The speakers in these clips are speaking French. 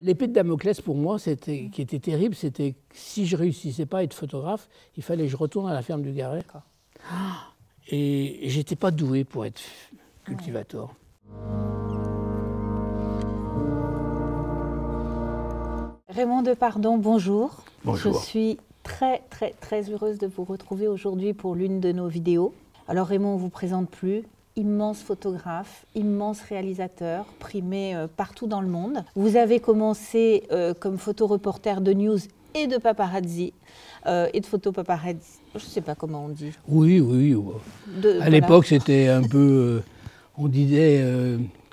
L'épée de Damoclès, pour moi, qui était terrible, c'était que si je ne réussissais pas à être photographe, il fallait que je retourne à la ferme du Garret. Et je n'étais pas doué pour être cultivateur. Raymond Depardon, bonjour. Bonjour. Je suis très heureuse de vous retrouver aujourd'hui pour l'une de nos vidéos. Alors Raymond, on ne vous présente plus. Immense photographe, immense réalisateur, primé partout dans le monde. Vous avez commencé comme photoreporter de news et de paparazzi, et de photopaparazzi, je ne sais pas comment on dit. Oui. À l'époque, c'était un peu, on disait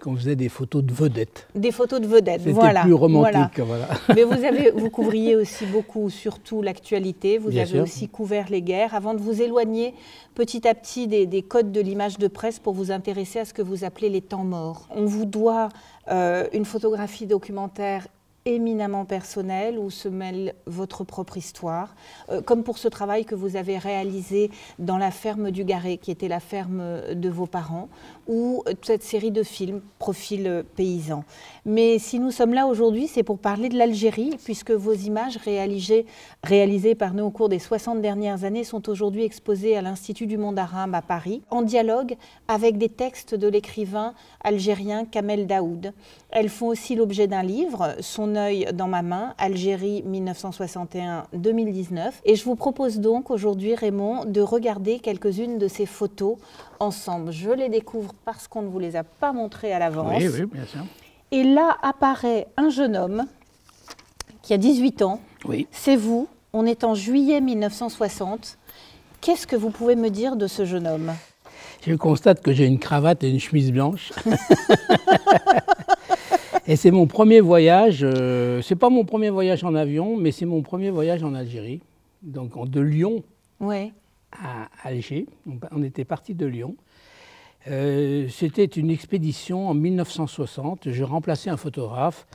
qu'on faisait des photos de vedettes. Des photos de vedettes, voilà. C'était plus romantique, voilà. Mais vous couvriez aussi beaucoup, surtout l'actualité. Vous avez aussi couvert les guerres, avant de vous éloigner petit à petit des codes de l'image de presse pour vous intéresser à ce que vous appelez les temps morts. On vous doit une photographie documentaire éminemment personnel où se mêle votre propre histoire, comme pour ce travail que vous avez réalisé dans la ferme du Garret, qui était la ferme de vos parents, ou cette série de films, Profil paysan. Mais si nous sommes là aujourd'hui, c'est pour parler de l'Algérie, puisque vos images réalisées par nous au cours des 60 dernières années sont aujourd'hui exposées à l'Institut du Monde arabe à Paris, en dialogue avec des textes de l'écrivain algérien Kamel Daoud. Elles font aussi l'objet d'un livre, Son œil dans ma main, Algérie 1961-2019. Et je vous propose donc aujourd'hui, Raymond, de regarder quelques-unes de ces photos ensemble. Je les découvre parce qu'on ne vous les a pas montrées à l'avance. Oui, bien sûr. Et là apparaît un jeune homme qui a 18 ans. Oui. C'est vous, on est en juillet 1960. Qu'est-ce que vous pouvez me dire de ce jeune homme ? Je constate que j'ai une cravate et une chemise blanche. Et c'est mon premier voyage, c'est pas mon premier voyage en avion, mais c'est mon premier voyage en Algérie. Donc de Lyon à Alger, on était parti de Lyon. C'était une expédition en 1960, je remplaçais un photographe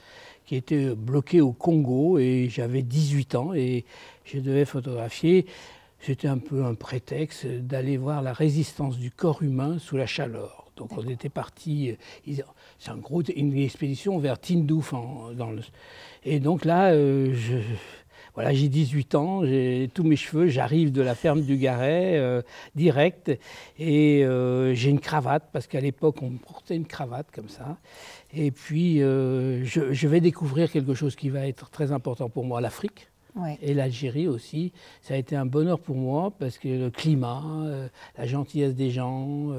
qui était bloqué au Congo et j'avais 18 ans et je devais photographier. C'était un peu un prétexte d'aller voir la résistance du corps humain sous la chaleur. Donc on était parti, c'est une expédition vers Tindouf. Et donc là, voilà, j'ai 18 ans, j'ai tous mes cheveux, j'arrive de la ferme du Garret, direct, et j'ai une cravate, parce qu'à l'époque on portait une cravate comme ça. Et puis je vais découvrir quelque chose qui va être très important pour moi, l'Afrique. Et l'Algérie aussi, ça a été un bonheur pour moi parce que le climat, la gentillesse des gens,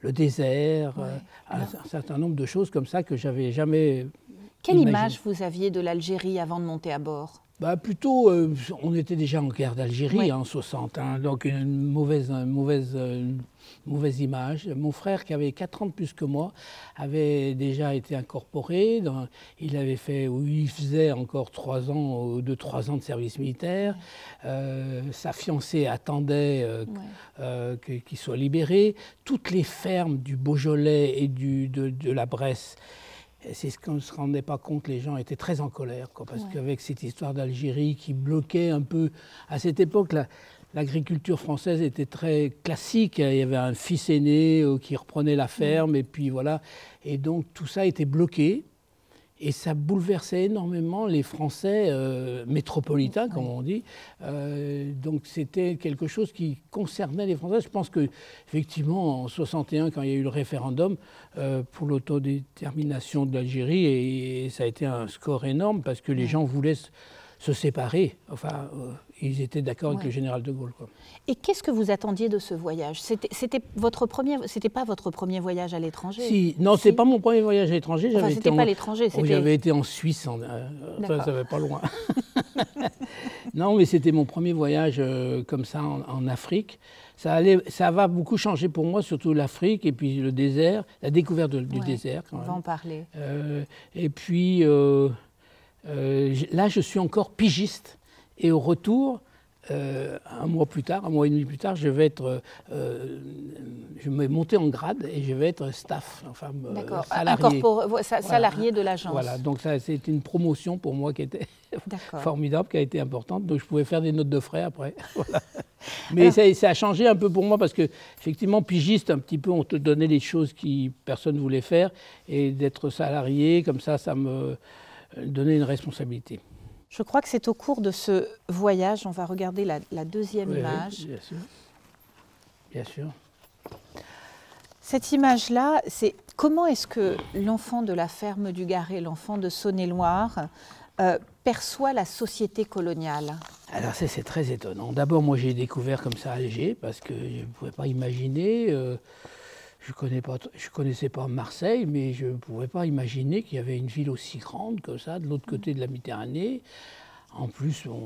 le désert, un certain nombre de choses comme ça que j'avais jamais Quelle imaginé. Image vous aviez de l'Algérie avant de monter à bord ? Plutôt, on était déjà en guerre d'Algérie en 60, donc une mauvaise image. Mon frère, qui avait 4 ans de plus que moi, avait déjà été incorporé. Il faisait encore 3 ans, 2-3 ans de service militaire. Sa fiancée attendait qu'il soit libéré. Toutes les fermes du Beaujolais et de la Bresse, c'est ce qu'on ne se rendait pas compte, les gens étaient très en colère, parce qu'avec cette histoire d'Algérie qui bloquait un peu, à cette époque, l'agriculture française était très classique, il y avait un fils aîné qui reprenait la ferme, et puis voilà, et donc tout ça était bloqué, et ça bouleversait énormément les Français métropolitains, comme on dit. Donc c'était quelque chose qui concernait les Français. Je pense qu'effectivement, en 61, quand il y a eu le référendum pour l'autodétermination de l'Algérie, et ça a été un score énorme parce que les gens voulaient se séparer. Enfin, ils étaient d'accord avec le général de Gaulle, quoi. Et qu'est-ce que vous attendiez de ce voyage ? C'était pas votre premier voyage à l'étranger ? Si, non, c'est pas mon premier voyage à l'étranger. C'était pas à l'étranger, c'était... J'avais été en Suisse, ça va pas loin. Non, mais c'était mon premier voyage comme ça en Afrique. Ça va beaucoup changer pour moi, surtout l'Afrique et puis le désert, la découverte du désert. Quand même. On va en parler. Et puis là, je suis encore pigiste. Et au retour, un mois et demi plus tard, je vais monter en grade et je vais être staff, enfin salarié. Salarié de l'agence. Voilà, donc ça, c'est une promotion pour moi qui était formidable, qui a été importante. Donc je pouvais faire des notes de frais après. Voilà. Mais ça a changé un peu pour moi parce que, effectivement, pigiste, un petit peu, on te donnait les choses que personne ne voulait faire. Et d'être salarié, comme ça me... donner une responsabilité. Je crois que c'est au cours de ce voyage, on va regarder la deuxième image. Oui, bien sûr. Bien sûr. Cette image-là, c'est comment est-ce que l'enfant de la ferme du Garret, l'enfant de Saône-et-Loire, perçoit la société coloniale? Alors ça, c'est très étonnant. D'abord, moi, j'ai découvert comme ça Alger, parce que je ne pouvais pas imaginer, je ne connaissais pas Marseille, mais je ne pouvais pas imaginer qu'il y avait une ville aussi grande que ça, de l'autre côté de la Méditerranée. En plus, bon,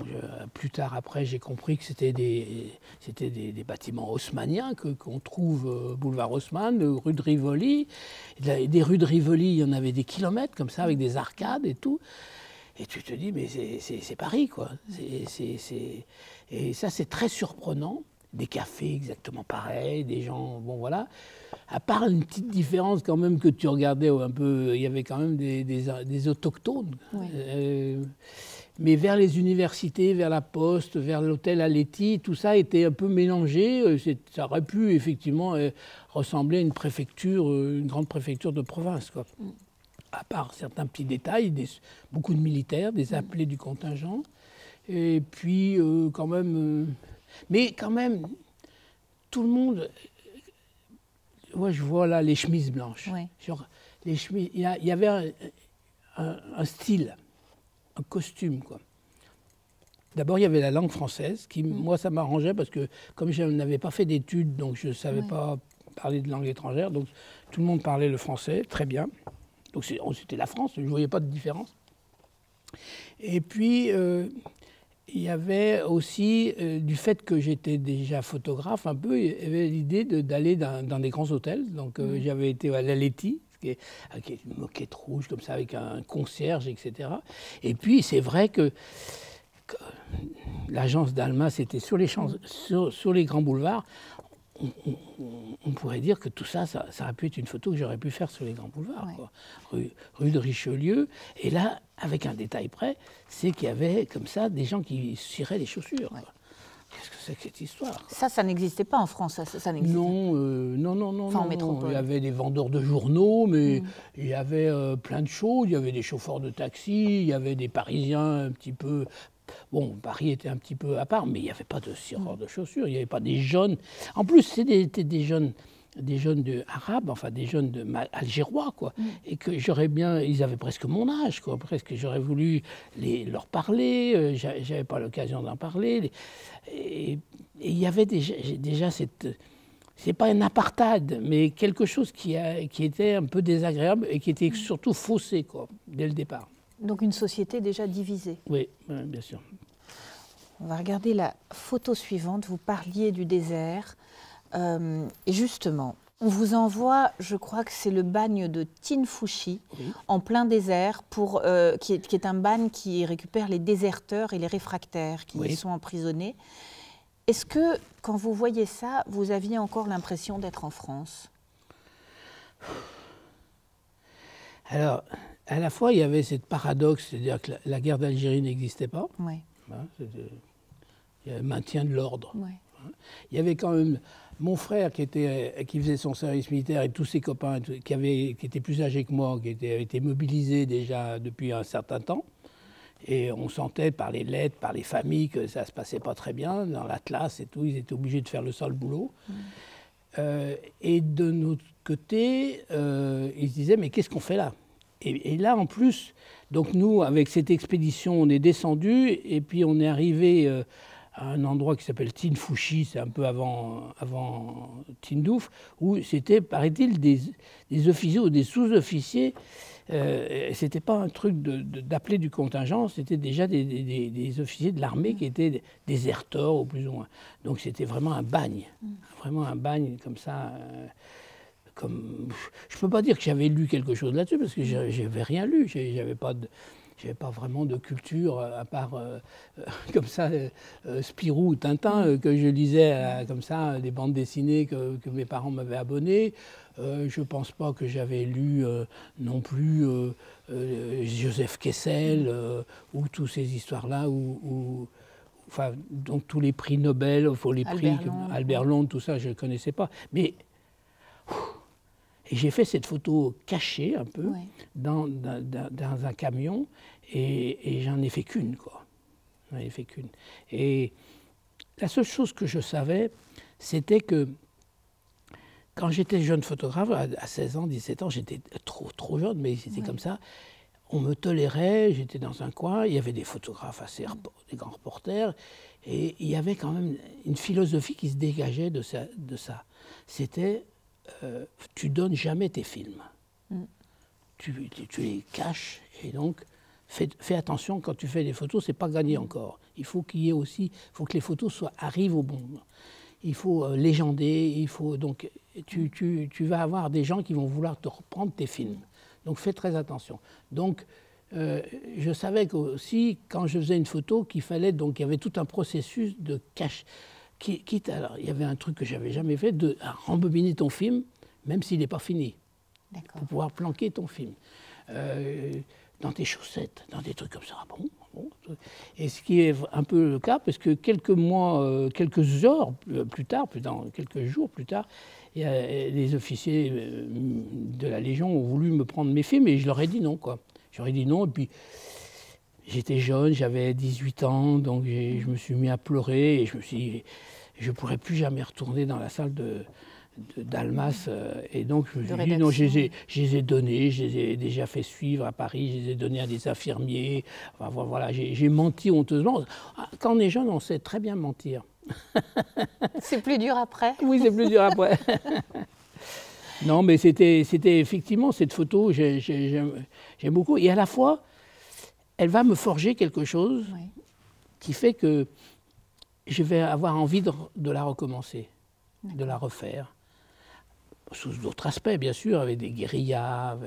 plus tard, après, j'ai compris que c'était des bâtiments haussmanniens qu'on trouve boulevard Haussmann, rue de Rivoli. Des rues de Rivoli, il y en avait des kilomètres comme ça, avec des arcades et tout. Et tu te dis, mais c'est Paris, quoi. Et ça, c'est très surprenant. Des cafés exactement pareils, des gens, bon voilà. À part une petite différence quand même que tu regardais un peu, il y avait quand même des autochtones. Ouais. Mais vers les universités, vers la Poste, vers l'hôtel Aletti, tout ça était un peu mélangé. Ça aurait pu effectivement ressembler à une préfecture, une grande préfecture de province, quoi. À part certains petits détails, beaucoup de militaires, des appelés du contingent. Et puis quand même... mais quand même, tout le monde... Moi, je vois là les chemises blanches. Ouais. Genre, les chemises, il y avait un style, un costume, quoi. D'abord, il y avait la langue française, qui, moi, ça m'arrangeait parce que, comme je n'avais pas fait d'études, donc je ne savais pas parler de langue étrangère, donc tout le monde parlait le français, très bien. Donc c'était la France, je ne voyais pas de différence. Et puis, il y avait aussi, du fait que j'étais déjà photographe un peu, il y avait l'idée d'aller dans des grands hôtels. Donc j'avais été à l'Aletti, avec une moquette rouge comme ça, avec un concierge, etc. Et puis c'est vrai que l'agence d'Alma, c'était sur les grands boulevards. On pourrait dire que tout ça, ça aurait pu être une photo que j'aurais pu faire sur les grands boulevards, ouais. Quoi. Rue de Richelieu. Et là, avec un détail près, c'est qu'il y avait comme ça des gens qui ciraient les chaussures. Ouais. Qu'est-ce que c'est que cette histoire, quoi. Ça n'existait pas en France, ça n'existait pas. Non. Enfin, en métropole. Il y avait des vendeurs de journaux, mais il y avait plein de choses. Il y avait des chauffeurs de taxi, il y avait des Parisiens un petit peu... Bon, Paris était un petit peu à part, mais il n'y avait pas de cireur de chaussures, il n'y avait pas des jeunes. En plus, c'était des jeunes arabes, enfin des jeunes algérois, quoi. Et que j'aurais bien, ils avaient presque mon âge, quoi. Presque j'aurais voulu leur parler, j'avais pas l'occasion d'en parler. Et il y avait déjà cette... C'est pas un apartheid, mais quelque chose qui était un peu désagréable et qui était surtout faussé, quoi, dès le départ. Donc une société déjà divisée. Oui, bien sûr. On va regarder la photo suivante. Vous parliez du désert. Et justement, on vous envoie, je crois que c'est le bagne de Tinfouchi, en plein désert, qui est un bagne qui récupère les déserteurs et les réfractaires qui y sont emprisonnés. Est-ce que, quand vous voyez ça, vous aviez encore l'impression d'être en France? Alors... À la fois, il y avait ce paradoxe, c'est-à-dire que la guerre d'Algérie n'existait pas. Ouais. Hein, il y avait maintien de l'ordre. Ouais. Hein. Il y avait quand même mon frère qui faisait son service militaire et tous ses copains qui étaient plus âgés que moi, qui avaient été mobilisés déjà depuis un certain temps. Et on sentait par les lettres, par les familles que ça ne se passait pas très bien. Dans la classe et tout, ils étaient obligés de faire le sale boulot. Et de notre côté, ils se disaient, mais qu'est-ce qu'on fait là ? Et là, en plus, donc nous, avec cette expédition, on est descendu et puis on est arrivé à un endroit qui s'appelle Tinfouchi, c'est un peu avant Tindouf, où c'était, paraît-il, des officiers ou des sous-officiers. C'était pas un truc d'appeler du contingent, c'était déjà des officiers de l'armée qui étaient déserteurs au plus ou moins. Donc c'était vraiment un bagne comme ça. Je ne peux pas dire que j'avais lu quelque chose là-dessus, parce que je n'avais rien lu. Je n'avais pas vraiment de culture, à part comme ça, Spirou ou Tintin, que je lisais comme ça, des bandes dessinées que mes parents m'avaient abonnées. Je ne pense pas que j'avais lu non plus Joseph Kessel, ou toutes ces histoires-là, enfin, donc tous les prix Nobel, les prix Albert Londres, tout ça, je ne connaissais pas. Mais... Et j'ai fait cette photo cachée un peu dans un camion et j'en ai fait qu'une, quoi. J'en ai fait qu'une. Et la seule chose que je savais, c'était que quand j'étais jeune photographe, à 16 ans, 17 ans, j'étais trop jeune, mais c'était comme ça. On me tolérait, j'étais dans un coin, il y avait des photographes des grands reporters, et il y avait quand même une philosophie qui se dégageait de ça. C'était, tu donnes jamais tes films. Tu les caches, et donc fais attention quand tu fais des photos, c'est pas gagné encore. Il faut qu'il y ait aussi, il faut que les photos arrivent au bon moment. Il faut légender, il faut donc tu vas avoir des gens qui vont vouloir te reprendre tes films. Donc fais très attention. Donc je savais aussi quand je faisais une photo qu'il fallait donc il y avait tout un processus de cache. Alors il y avait un truc que j'avais jamais fait, de rembobiner ton film même s'il n'est pas fini, pour pouvoir planquer ton film. Dans tes chaussettes, dans des trucs comme ça. Bon. Et ce qui est un peu le cas, parce que quelques mois, quelques heures plus tard, quelques jours plus tard, les officiers de la Légion ont voulu me prendre mes films et je leur ai dit non, quoi. J'aurais dit non, et puis j'étais jeune, j'avais 18 ans, donc je me suis mis à pleurer et je me suis dit, je ne pourrais plus jamais retourner dans la salle d'Almas, et donc je me suis dit non, je les ai donnés, je les ai déjà fait suivre à Paris, je les ai donnés à des infirmiers, enfin, voilà, j'ai menti honteusement. Quand on est jeune, on sait très bien mentir. C'est plus dur après. Oui, c'est plus dur après. Non, mais c'était effectivement cette photo, j'aime beaucoup, et à la fois, elle va me forger quelque chose qui fait que je vais avoir envie de la recommencer, de la refaire. Sous d'autres aspects, bien sûr, avec des guérillas,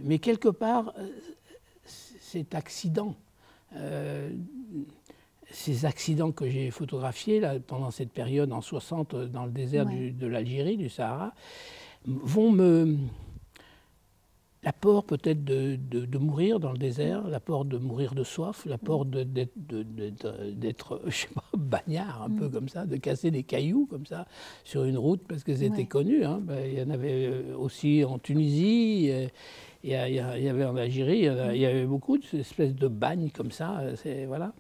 mais quelque part, cet accident, ces accidents que j'ai photographiés là, pendant cette période en 60 dans le désert de l'Algérie, du Sahara, vont me... L'apport peut-être de mourir dans le désert, l'apport de mourir de soif, l'apport d'être, je sais pas, bagnard un peu comme ça, de casser des cailloux comme ça sur une route parce que c'était connu. Hein. Il y en avait aussi en Tunisie, il y avait en Algérie, il y avait beaucoup d'espèces de bagnes comme ça. Voilà.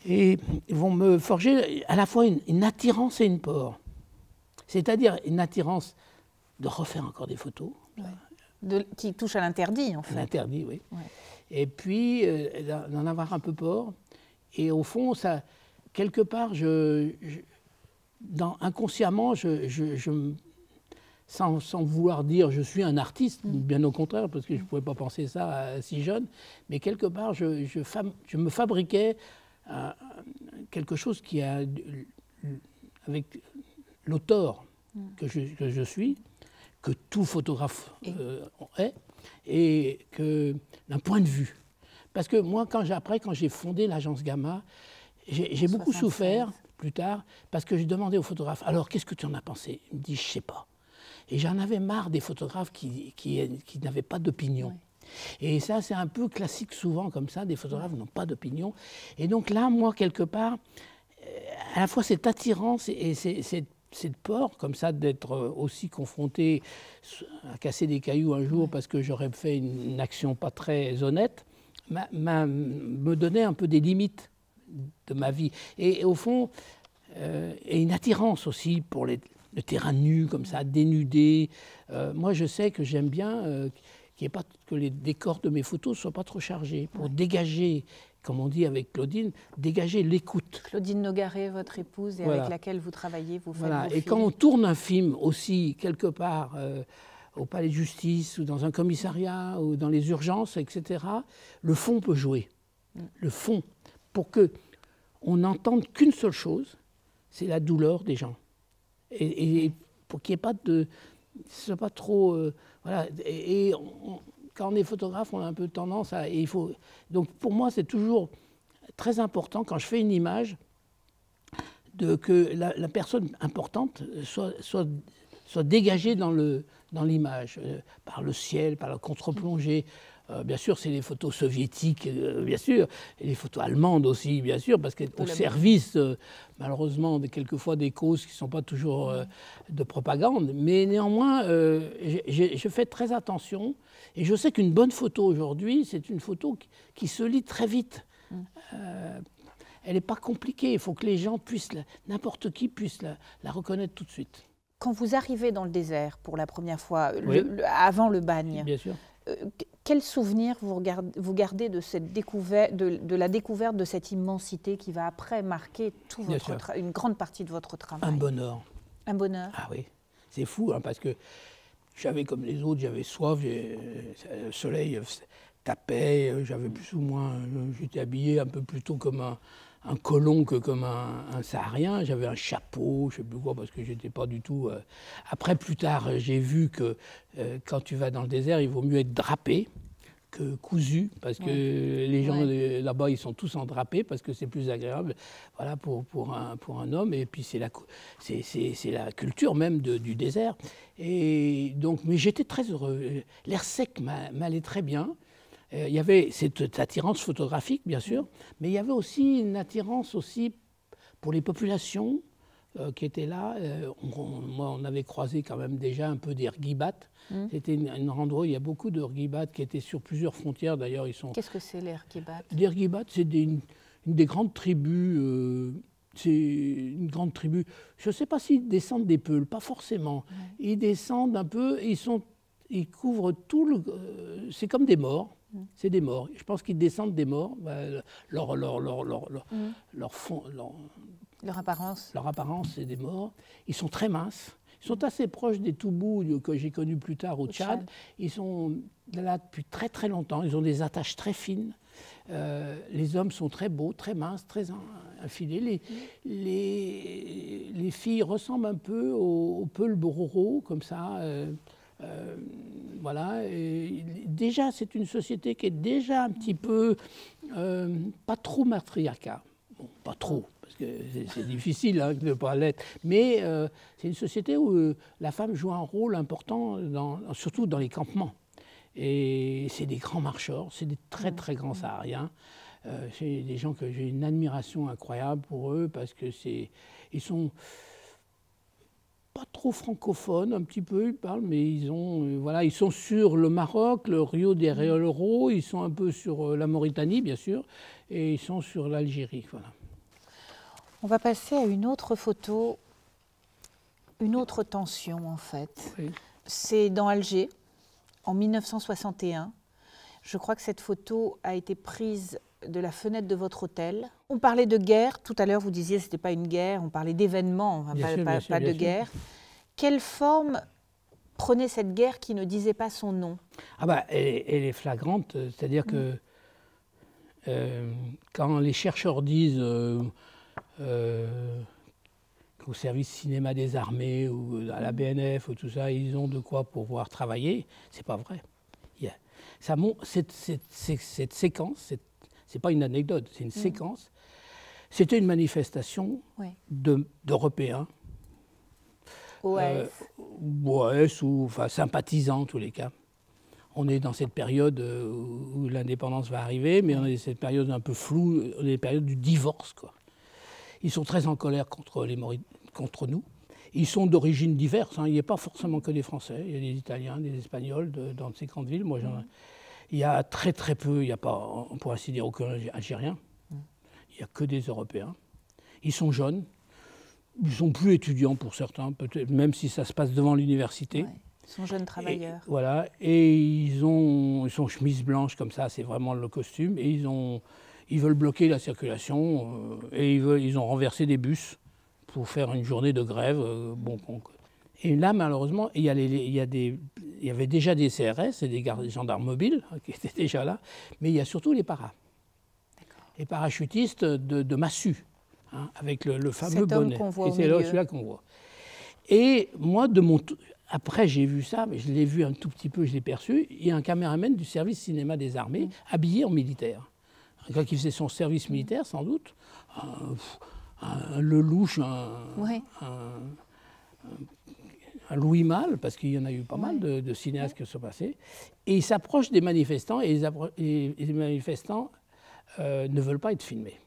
Et ils vont me forger à la fois une attirance et une peur. C'est-à-dire une attirance de refaire encore des photos. Qui touche à l'interdit, en fait. L'interdit, oui. Ouais. Et puis, d'en avoir un peu peur. Et au fond, ça, quelque part, inconsciemment, sans vouloir dire je suis un artiste, bien au contraire, parce que je ne pouvais pas penser ça si jeune, mais quelque part, je me fabriquais quelque chose qui a, avec l'auteur que je suis, que tout photographe est, et d'un point de vue. Parce que moi, quand j'ai fondé l'agence Gamma, j'ai beaucoup souffert plus tard, parce que j'ai demandé aux photographes, alors qu'est-ce que tu en as pensé? Il me dit, je ne sais pas. Et j'en avais marre des photographes qui n'avaient pas d'opinion. Ouais. Et ça, c'est un peu classique souvent comme ça, des photographes n'ont pas d'opinion. Et donc là, moi, quelque part, à la fois cette attirance et cette peur, comme ça, d'être aussi confronté à casser des cailloux un jour parce que j'aurais fait une action pas très honnête, me donnait un peu des limites de ma vie. Et au fond, et une attirance aussi pour le terrain nu, comme ça, dénudé. Moi, je sais que j'aime bien que les décors de mes photos ne soient pas trop chargés, pour dégager, comme on dit avec Claudine, dégager l'écoute. Claudine Nogaret, votre épouse, et avec laquelle vous travaillez, vous faites vos Et films. quand on tourne un film aussi, quelque part, au palais de justice, ou dans un commissariat, ou dans les urgences, etc., le fond peut jouer. Le fond, pour qu'on n'entende qu'une seule chose, c'est la douleur des gens. Et pour qu'il n'y ait pas de... Ce soit pas trop... voilà. Quand on est photographe, on a un peu tendance à... donc pour moi, c'est toujours très important, quand je fais une image, que la personne importante soit dégagée dans l'image, par le ciel, par la contre-plongée. Bien sûr, c'est les photos soviétiques, bien sûr, et les photos allemandes aussi, bien sûr, parce qu'elles sont au service, malheureusement, quelquefois des causes qui ne sont pas toujours de propagande. Mais néanmoins, je fais très attention. Et je sais qu'une bonne photo aujourd'hui, c'est une photo qui se lit très vite. Elle n'est pas compliquée. Il faut que les gens puissent, n'importe qui puisse la reconnaître tout de suite. Quand vous arrivez dans le désert pour la première fois, avant le bagne, bien sûr. Quel souvenir vous gardez de, cette découverte, de la découverte de cette immensité qui va après marquer une grande partie de votre travail? Un bonheur. Un bonheur. Ah oui, c'est fou, parce que j'avais comme les autres, j'avais soif, le soleil tapait, j'avais plus ou moins, j'étais habillé un peu plutôt comme un colon que comme un saharien. J'avais un chapeau, je ne sais plus quoi, parce que je n'étais pas du tout... Après, plus tard, j'ai vu que quand tu vas dans le désert, il vaut mieux être drapé que cousu, parce que les gens là-bas, ils sont tous en drapé, parce que c'est plus agréable, voilà, pour un homme. Et puis c'est la culture même du désert. Et donc, mais j'étais très heureux. L'air sec m'allait très bien. Il y avait cette attirance photographique, bien sûr, mais il y avait aussi une attirance aussi pour les populations qui étaient là. Moi, on avait croisé quand même déjà un peu des Rguibat. C'était un endroit où il y a beaucoup de Rguibat qui étaient sur plusieurs frontières. D'ailleurs, ils sont... Qu'est-ce que c'est les Rguibat? Les Rguibat, c'est une des grandes tribus. C'est une grande tribu. Je ne sais pas s'ils descendent des Peuls, pas forcément. Ils descendent un peu, ils couvrent tout le... c'est comme des morts. C'est des morts. Je pense qu'ils descendent des morts. Leur apparence, c'est des morts. Ils sont très minces. Ils sont assez proches des Toubous que j'ai connus plus tard au Tchad. Ils sont là depuis très très longtemps. Ils ont des attaches très fines. Les hommes sont très beaux, très minces, très affilés. Les filles ressemblent un peu aux Peuls Bororo, comme ça. Voilà. Et déjà, c'est une société qui est déjà un petit peu pas trop matriarcat. Bon, pas trop, parce que c'est difficile de ne pas l'être. Mais c'est une société où la femme joue un rôle important, surtout dans les campements. Et c'est des grands marcheurs, c'est des très très grands sahariens. C'est des gens que j'ai une admiration incroyable pour eux, parce que ils sont pas trop francophones, un petit peu, ils parlent, mais ils sont sur le Maroc, le Rio de Janeiro, ils sont un peu sur la Mauritanie, bien sûr, et ils sont sur l'Algérie. Voilà. On va passer à une autre photo, une autre tension, en fait. Oui. C'est dans Alger, en 1961. Je crois que cette photo a été prise de la fenêtre de votre hôtel. On parlait de guerre, tout à l'heure vous disiez que ce n'était pas une guerre, on parlait d'événements, pas de guerre. Quelle forme prenait cette guerre qui ne disait pas son nom? Elle est flagrante, c'est-à-dire que quand les chercheurs disent qu'au service cinéma des armées ou à la BNF ou tout ça, ils ont de quoi pouvoir travailler, c'est pas vrai. Cette séquence, c'est pas une anecdote, c'est une séquence. C'était une manifestation d'Européens, OAS ou sympathisants en tous les cas. On est dans cette période où l'indépendance va arriver, mais on est dans cette période un peu floue, on est dans la période du divorce, quoi. Ils sont très en colère contre nous. Ils sont d'origines diverses, il n'y a pas forcément que des Français, il y a des Italiens, des Espagnols dans ces grandes villes. Moi, il y a très très peu, il n'y a pas, on pourrait ainsi dire, aucun Algérien. Il n'y a que des Européens. Ils sont jeunes, ils sont plus étudiants pour certains, peut-être, même si ça se passe devant l'université. Ils sont jeunes travailleurs. Et ils sont chemises blanches comme ça, c'est vraiment le costume. Et ils veulent bloquer la circulation et ils ont renversé des bus pour faire une journée de grève. Et là, malheureusement, il y avait déjà des CRS et des gendarmes mobiles qui étaient déjà là, mais il y a surtout les paras. Les parachutistes de massue, avec le fameux bonnet. Et c'est celui-là qu'on voit. Et moi, après j'ai vu ça, mais je l'ai vu un tout petit peu, je l'ai perçu, il y a un caméraman du service cinéma des armées habillé en militaire. Un gars qui faisait son service militaire, sans doute, un lelouch, un Louis Malle, parce qu'il y en a eu pas mal de cinéastes qui sont passés, et il s'approche des manifestants, et les manifestants ne veulent pas être filmés,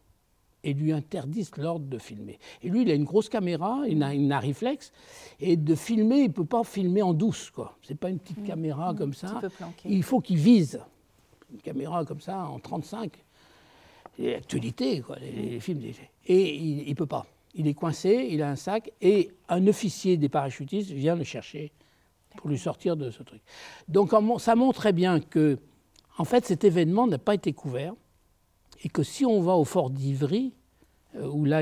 et lui interdisent l'ordre de filmer. Et lui, il a une grosse caméra, il a une Arriflex, et de filmer, il ne peut pas filmer en douce, quoi. C'est pas une petite caméra comme ça. Il faut qu'il vise. Une caméra comme ça, en 35, l'actualité, quoi, les films. Et il ne peut pas. Il est coincé, il a un sac, et un officier des parachutistes vient le chercher pour lui sortir de ce truc. Donc ça montrait bien que, en fait, cet événement n'a pas été couvert, et que si on va au fort d'Ivry, où là,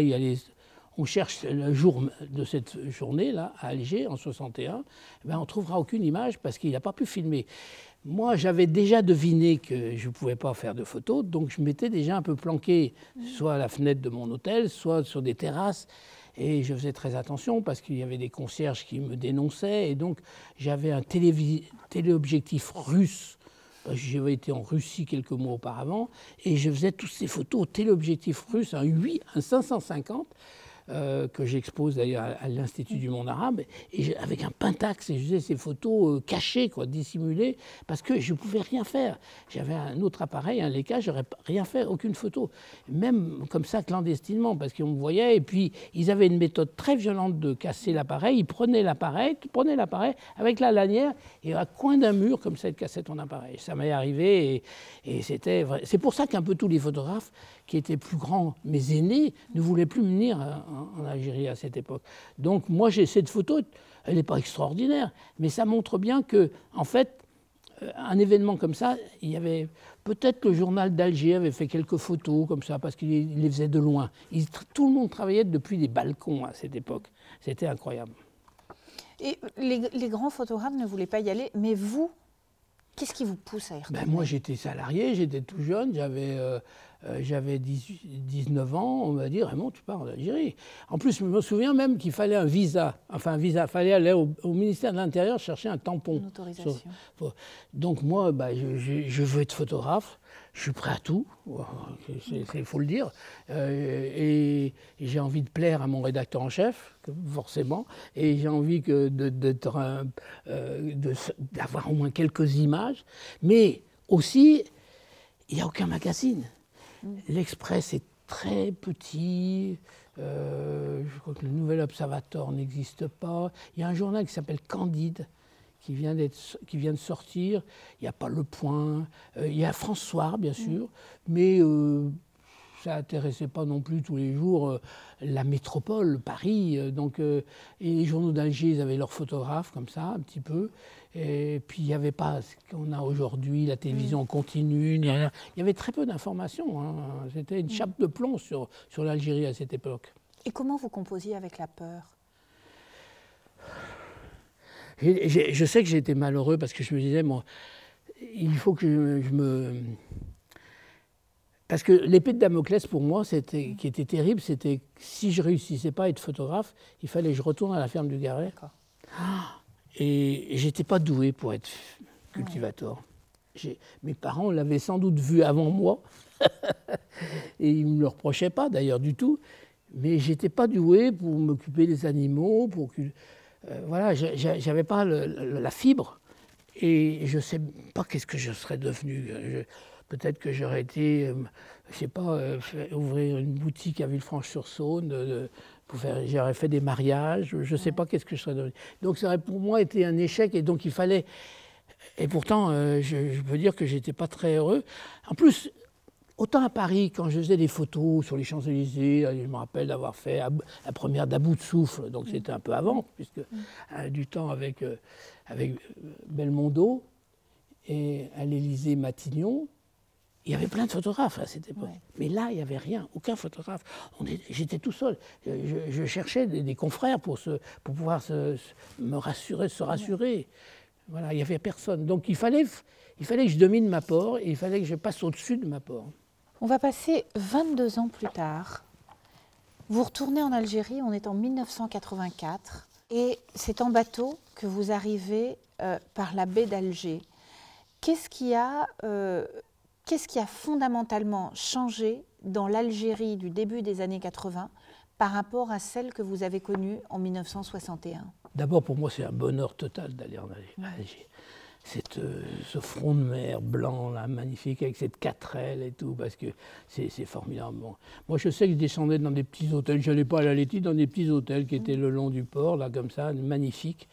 on cherche le jour de cette journée-là, à Alger, en 61, ben, on ne trouvera aucune image parce qu'il n'a pas pu filmer. Moi, j'avais déjà deviné que je ne pouvais pas faire de photos, donc je m'étais déjà un peu planqué, soit à la fenêtre de mon hôtel, soit sur des terrasses, et je faisais très attention parce qu'il y avait des concierges qui me dénonçaient, et donc j'avais un téléobjectif russe. J'avais été en Russie quelques mois auparavant, et je faisais toutes ces photos au téléobjectif russe, un 550, que j'expose d'ailleurs à l'Institut du monde arabe, et avec un Pentax, et je faisais ces photos cachées, quoi, dissimulées, parce que je ne pouvais rien faire. J'avais un autre appareil, un Leica, je n'aurais rien fait, aucune photo. Même comme ça, clandestinement, parce qu'on me voyait, et puis ils avaient une méthode très violente de casser l'appareil. Ils prenaient l'appareil avec la lanière, et à coin d'un mur, comme ça, ils cassaient ton appareil. Ça m'est arrivé, et c'était vrai. C'est pour ça qu'un peu tous les photographes qui étaient plus grands, mes aînés, ne voulaient plus venir en Algérie à cette époque. Donc moi, j'ai cette photo, elle n'est pas extraordinaire, mais ça montre bien que, en fait, un événement comme ça, il y avait peut-être que le journal d'Alger avait fait quelques photos comme ça, parce qu'il les faisait de loin. Tout le monde travaillait depuis des balcons à cette époque. C'était incroyable. Et les grands photographes ne voulaient pas y aller, mais vous, qu'est-ce qui vous pousse à y retourner ? Moi, j'étais salarié, j'étais tout jeune, j'avais 19 ans, on m'a dit « Raymond, tu pars en Algérie ». En plus, je me souviens même qu'il fallait un visa. Enfin, un visa, il fallait aller au ministère de l'Intérieur chercher un tampon. Une autorisation. Donc moi, je veux être photographe, je suis prêt à tout, il faut le dire. Et j'ai envie de plaire à mon rédacteur en chef, forcément, et j'ai envie d'avoir au moins quelques images. Mais aussi, il n'y a aucun magazine. L'Express est très petit, je crois que le Nouvel Observateur n'existe pas. Il y a un journal qui s'appelle Candide, qui vient de sortir. Il n'y a pas Le Point. Il y a François, bien sûr, mais ça n'intéressait pas non plus tous les jours la métropole, Paris. Et les journaux d'Alger, ils avaient leurs photographes, comme ça, un petit peu. Et puis, il n'y avait pas ce qu'on a aujourd'hui, la télévision continue. Il y avait très peu d'informations. Hein. C'était une chape de plomb sur l'Algérie à cette époque. Et comment vous composiez avec la peur ? Je sais que j'ai été malheureux parce que je me disais, moi, il faut que je me... Parce que l'épée de Damoclès, pour moi, qui était terrible, c'était que si je ne réussissais pas à être photographe, il fallait que je retourne à la ferme du Garret. Et je n'étais pas doué pour être cultivateur. Mes parents l'avaient sans doute vu avant moi, et ils ne me le reprochaient pas d'ailleurs du tout, mais je n'étais pas doué pour m'occuper des animaux, voilà, je n'avais pas la fibre, et je ne sais pas qu'est-ce que je serais devenu. Peut-être que j'aurais été, je ne sais pas, ouvrir une boutique à Villefranche-sur-Saône, j'aurais fait des mariages, je ne sais pas qu'est-ce que je serais devenu. Donc ça aurait pour moi été un échec, et donc il fallait... Et pourtant, je peux dire que je n'étais pas très heureux. En plus, autant à Paris, quand je faisais des photos sur les Champs-Élysées, je me rappelle d'avoir fait la première d'À bout de souffle, donc c'était un peu avant, puisque du temps avec Belmondo, et à l'Élysée Matignon, il y avait plein de photographes à cette époque. Mais là, il n'y avait rien, aucun photographe. J'étais tout seul. Je cherchais des confrères pour pouvoir se rassurer. Voilà, il n'y avait personne. Donc il fallait que je domine ma peur, et il fallait que je passe au-dessus de ma peur. On va passer 22 ans plus tard. Vous retournez en Algérie, on est en 1984, et c'est en bateau que vous arrivez par la baie d'Alger. Qu'est-ce qui a fondamentalement changé dans l'Algérie du début des années 80 par rapport à celle que vous avez connue en 1961 ? D'abord, pour moi, c'est un bonheur total d'aller en Alger. Ce front de mer blanc, là, magnifique, avec cette 4L et tout, parce que c'est formidable. Bon. Moi, je sais que je descendais dans des petits hôtels, je n'allais pas à la laitier, dans des petits hôtels qui étaient le long du port, là, comme ça, magnifiques.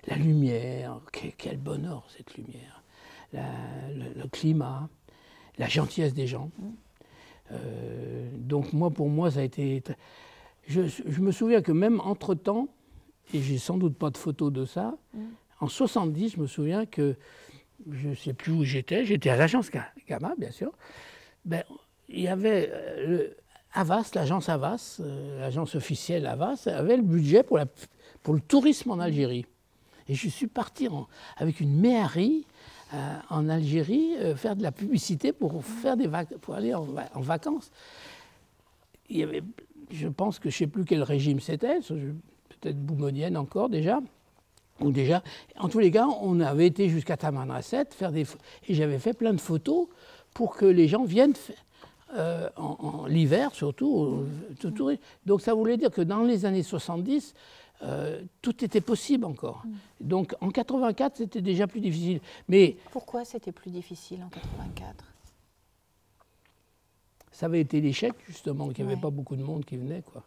La lumière, quel bonheur, cette lumière. Le climat, la gentillesse des gens. Donc, pour moi, ça a été... Je me souviens que même entre-temps, et j'ai sans doute pas de photos de ça, en 70, je me souviens que, je ne sais plus où j'étais à l'agence Gamma, bien sûr, il y avait Havas, l'agence Havas, l'agence officielle Havas, avait le budget pour le tourisme en Algérie. Et je suis parti avec une méhari en Algérie faire de la publicité pour aller en vacances. Il y avait, je pense que je ne sais plus quel régime c'était, peut-être boumedienne encore déjà. Ou déjà, en tous les cas, on avait été jusqu'à Tamanrasset et j'avais fait plein de photos pour que les gens viennent en l'hiver surtout. Donc ça voulait dire que dans les années 70, tout était possible encore. Donc en 84, c'était déjà plus difficile. Mais pourquoi c'était plus difficile en 84 ? Ça avait été l'échec justement, qu'il n'y avait pas beaucoup de monde qui venait, quoi.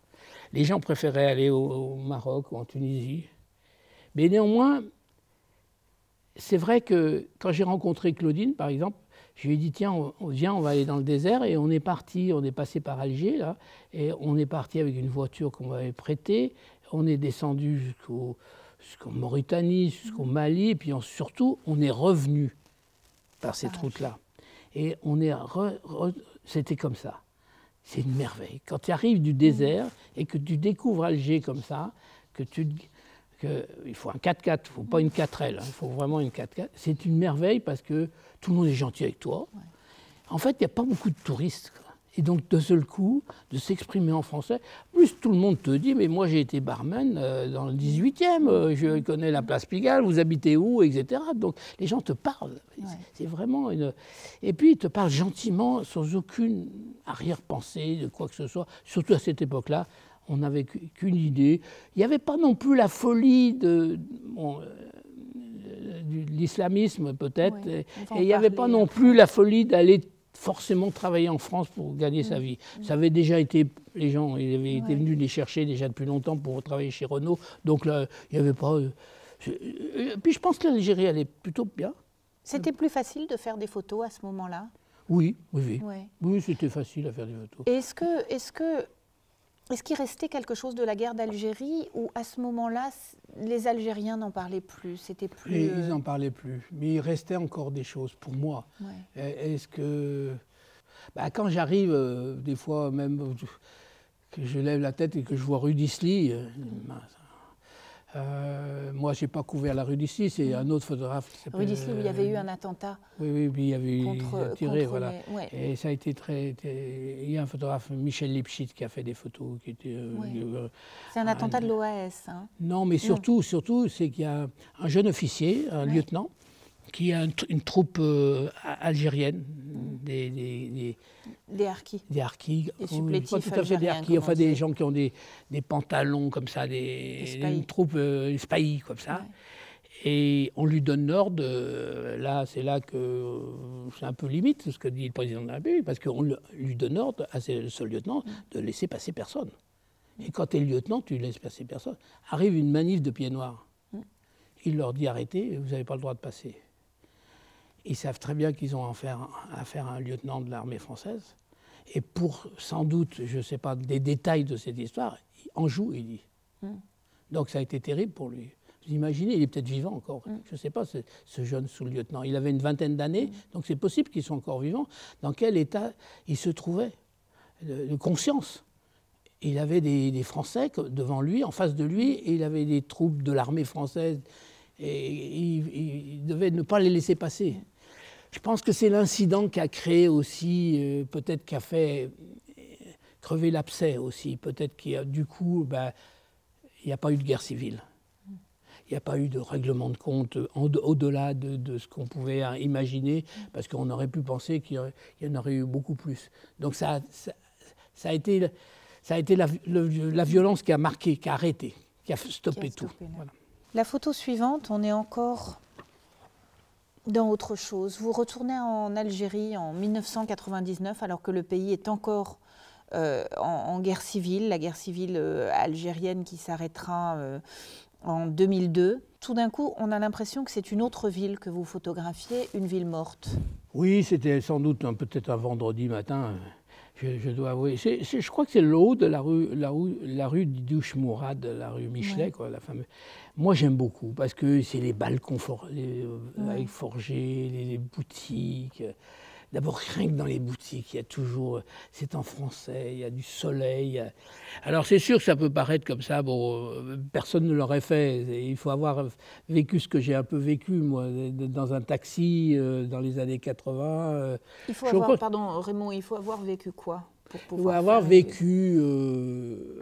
Les gens préféraient aller au Maroc ou en Tunisie. Mais néanmoins, c'est vrai que quand j'ai rencontré Claudine, par exemple, je lui ai dit, tiens, viens, on va aller dans le désert. Et on est parti, on est passé par Alger, là, et on est parti avec une voiture qu'on m'avait prêtée. On est descendu jusqu'en Mauritanie, jusqu'au Mali, et puis surtout, on est revenu par cette route-là. Et on est c'était comme ça. C'est une merveille. Quand tu arrives du désert et que tu découvres Alger comme ça, il faut un 4x4, il ne faut pas une 4L, il faut vraiment une 4x4. C'est une merveille parce que tout le monde est gentil avec toi. Ouais. En fait, il n'y a pas beaucoup de touristes, quoi. Et donc, d'un seul coup, de s'exprimer en français, plus tout le monde te dit, mais moi j'ai été barman dans le 18e, je connais la place Pigalle, vous habitez où, etc. Donc, les gens te parlent. Ouais. C'est vraiment une... Et puis, ils te parlent gentiment, sans aucune arrière-pensée de quoi que ce soit, surtout à cette époque-là. On n'avait qu'une idée. Il n'y avait pas non plus la folie de l'islamisme, peut-être. Ouais, et il n'y avait pas non plus la folie d'aller forcément travailler en France pour gagner sa vie. Ça avait déjà été... Les gens ils avaient été venus les chercher déjà depuis longtemps pour travailler chez Renault. Donc là, il n'y avait pas... Puis je pense que l'Algérie allait plutôt bien. C'était plus facile de faire des photos à ce moment-là ? Oui. Oui, c'était facile à faire des photos. Est-ce qu'il restait quelque chose de la guerre d'Algérie ou à ce moment-là, les Algériens n'en parlaient plus, c'était plus... Ils n'en parlaient plus, mais il restait encore des choses pour moi. Ouais. Est-ce que... quand j'arrive, des fois même, que je lève la tête et que je vois rue d'Isly, moi, je n'ai pas couvert la rue d'Isly, c'est un autre photographe qui s'appelle... Rue d'Isly, où il y avait eu un attentat. Oui, puis il y avait eu tiré, voilà. Et ça a été il y a un photographe, Michel Lipschitz, qui a fait des photos qui étaient... c'est un attentat de l'OAS, hein. Non, mais surtout, c'est qu'il y a un jeune officier, un lieutenant, qui a une troupe algérienne, des harkis. Des harkis. Des supplétifs pas tout à fait des harkis, enfin des gens qui ont des pantalons comme ça, une troupe spahis comme ça. Ouais. Et on lui donne l'ordre, c'est là que c'est un peu limite ce que dit le président de la République, parce qu'on lui donne l'ordre à ce lieutenant de laisser passer personne. Et quand tu es lieutenant, tu ne laisses passer personne. Arrive une manif de pieds noirs. Il leur dit arrêtez, vous n'avez pas le droit de passer. Ils savent très bien qu'ils ont affaire à un lieutenant de l'armée française. Et pour, sans doute, je ne sais pas, des détails de cette histoire, il en joue, il dit. Donc ça a été terrible pour lui. Vous imaginez, il est peut-être vivant encore. Je ne sais pas, ce jeune sous-lieutenant. Il avait une vingtaine d'années, donc c'est possible qu'il soit encore vivant. Dans quel état il se trouvait de conscience? Il avait des Français devant lui, en face de lui, et il avait des troupes de l'armée française. Et il devait ne pas les laisser passer. Je pense que c'est l'incident qui a créé aussi, peut-être qui a fait crever l'abcès aussi. Peut-être qu'il y a du coup, il n'y a pas eu de guerre civile. Il n'y a pas eu de règlement de compte au-delà de ce qu'on pouvait imaginer, parce qu'on aurait pu penser qu'il y en aurait eu beaucoup plus. Donc ça a été la violence qui a marqué, qui a arrêté, qui a stoppé tout. Voilà. La photo suivante, on est encore dans autre chose. Vous retournez en Algérie en 1999, alors que le pays est encore en guerre civile, la guerre civile algérienne qui s'arrêtera en 2002. Tout d'un coup, on a l'impression que c'est une autre ville que vous photographiez, une ville morte. Oui, c'était sans doute peut-être un vendredi matin, je dois avouer. Je crois que c'est le haut de la rue Didouche Mourad, la rue Michelet, ouais. Quoi, la fameuse. Moi, j'aime beaucoup parce que c'est les balcons avec forgés, les boutiques. D'abord, rien que dans les boutiques, il y a toujours, c'est en français, il y a du soleil. Alors, c'est sûr que ça peut paraître comme ça, bon, personne ne l'aurait fait. Il faut avoir vécu ce que j'ai un peu vécu, moi, dans un taxi dans les années 80. Il faut avoir, pardon, Raymond, il faut avoir vécu quoi pour pouvoir il faut avoir vécu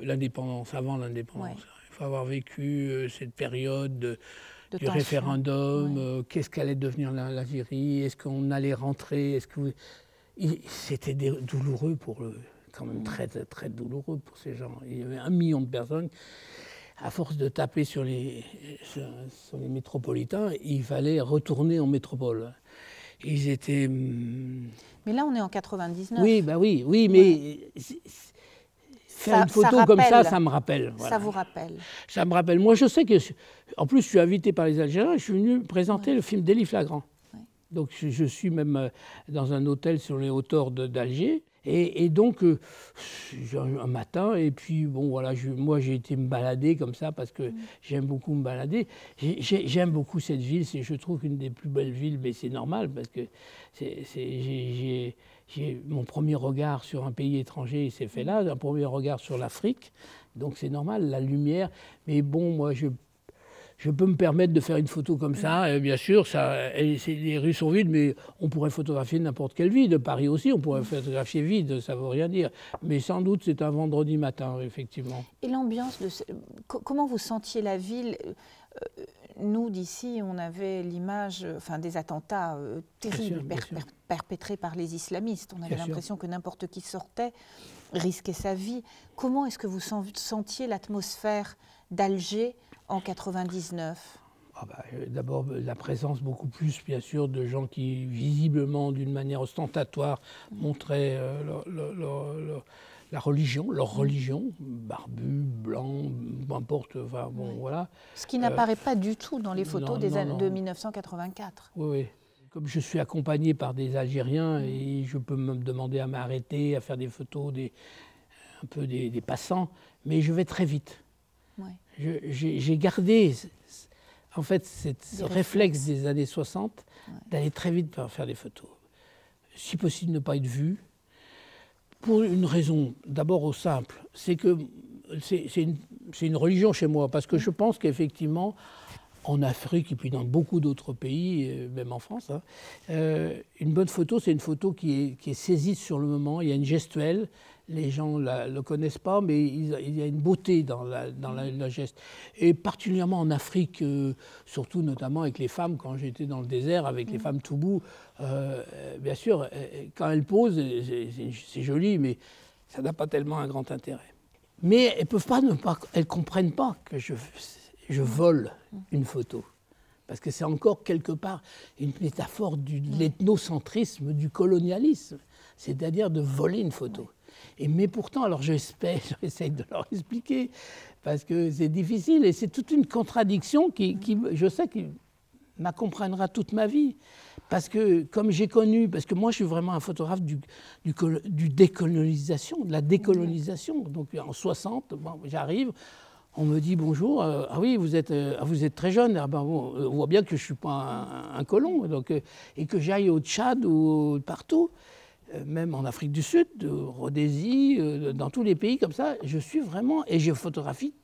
l'indépendance, avant l'indépendance. Ouais. Il faut avoir vécu cette période du référendum, ouais. Qu'est-ce qu'allait devenir l'Algérie, est-ce qu'on allait rentrer, c'était douloureux quand même très, très douloureux pour ces gens. Il y avait 1 million de personnes, à force de taper sur les métropolitains, il fallait retourner en métropole. Ils étaient... Mais là, on est en 99. Oui, bah oui, mais... Faire une photo comme ça me rappelle. Voilà. Ça vous rappelle. Ça me rappelle. Moi, je sais que... En plus, je suis invité par les Algériens et je suis venu présenter le film d'Élie Flagrant. Ouais. Donc, je suis même dans un hôtel sur les hauteurs d'Alger. Et donc, un matin, et puis, bon, voilà, moi, j'ai été me balader comme ça parce que j'aime beaucoup me balader. J'aime beaucoup cette ville. Je trouve qu'une des plus belles villes, mais c'est normal parce que mon premier regard sur un pays étranger, il s'est fait là, un premier regard sur l'Afrique, donc c'est normal, la lumière. Mais bon, moi, je peux me permettre de faire une photo comme ça, et bien sûr, les rues sont vides, mais on pourrait photographier n'importe quelle ville, de Paris aussi, on pourrait photographier vide, ça ne veut rien dire. Mais sans doute, c'est un vendredi matin, effectivement. Et l'ambiance, comment vous sentiez la ville ? Nous, d'ici, on avait l'image des attentats terribles perpétrés par les islamistes. On avait l'impression que n'importe qui sortait risquait sa vie. Comment est-ce que vous sentiez l'atmosphère d'Alger en 99 ? D'abord, la présence beaucoup plus, bien sûr, de gens qui, visiblement, d'une manière ostentatoire, montraient leur religion, barbu, blanc, peu importe, enfin bon, voilà. Ce qui n'apparaît pas du tout dans les photos de 1984. Oui. Comme je suis accompagné par des Algériens et je peux me demander à m'arrêter, à faire des photos un peu des passants, mais je vais très vite. Ouais. J'ai gardé, en fait, ce réflexe des années 60 d'aller très vite pour faire des photos. Si possible, ne pas être vu. Pour une raison, d'abord au simple, c'est que c'est une religion chez moi, parce que je pense qu'effectivement, en Afrique et puis dans beaucoup d'autres pays, même en France, une bonne photo, c'est une photo qui est saisie sur le moment, il y a une gestuelle, les gens ne le connaissent pas, mais il y a une beauté dans la geste. Et particulièrement en Afrique, surtout notamment avec les femmes, quand j'étais dans le désert avec les femmes Toubou, bien sûr, quand elles posent, c'est joli, mais ça n'a pas tellement un grand intérêt. Mais elles ne comprennent pas que je vole une photo. Parce que c'est encore quelque part une métaphore de l'ethnocentrisme, du colonialisme, c'est-à-dire de voler une photo. Mais pourtant, alors j'essaie de leur expliquer, parce que c'est difficile, et c'est toute une contradiction qui je sais, qui m'accompagnera toute ma vie. Parce que, comme j'ai connu, parce que moi je suis vraiment un photographe de la décolonisation. Donc en 60, j'arrive, on me dit bonjour, ah oui, vous êtes très jeune, on voit bien que je ne suis pas un colon, donc, et que j'aille au Tchad ou partout, même en Afrique du Sud, Rhodésie, dans tous les pays comme ça, je suis vraiment, et je photographie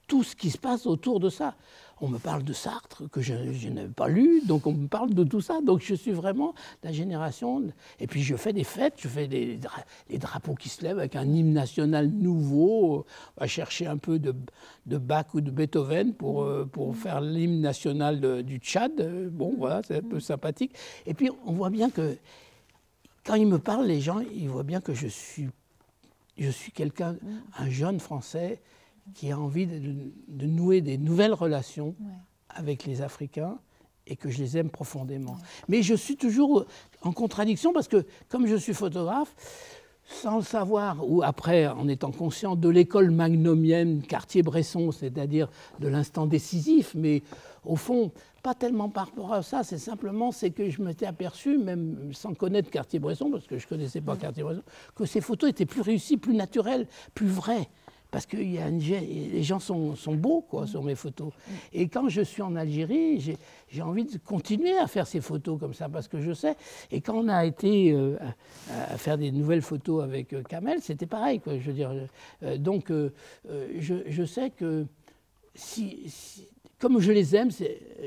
tout ce qui se passe autour de ça. On me parle de Sartre, que je n'avais pas lu, donc on me parle de tout ça. Donc je suis vraiment de la génération... Et puis je fais des fêtes, je fais des drapeaux qui se lèvent avec un hymne national nouveau. On va chercher un peu de Bach ou de Beethoven pour faire l'hymne national du Tchad. Bon, voilà, c'est un peu sympathique. Et puis on voit bien que, quand ils me parlent, les gens, ils voient bien que je suis un jeune Français qui a envie de nouer des nouvelles relations avec les Africains et que je les aime profondément. Mais je suis toujours en contradiction parce que, comme je suis photographe, sans le savoir, ou après, en étant conscient de l'école magnomienne Cartier-Bresson, c'est-à-dire de l'instant décisif, mais au fond, pas tellement par rapport à ça, c'est simplement que je m'étais aperçu, même sans connaître Cartier-Bresson, parce que je ne connaissais pas Cartier-Bresson, que ces photos étaient plus réussies, plus naturelles, plus vraies. Parce que les gens sont beaux quoi, sur mes photos. Et quand je suis en Algérie, j'ai envie de continuer à faire ces photos comme ça, parce que je sais. Et quand on a été à faire des nouvelles photos avec Kamel, c'était pareil, quoi, je veux dire. Donc, je sais que comme je les aime,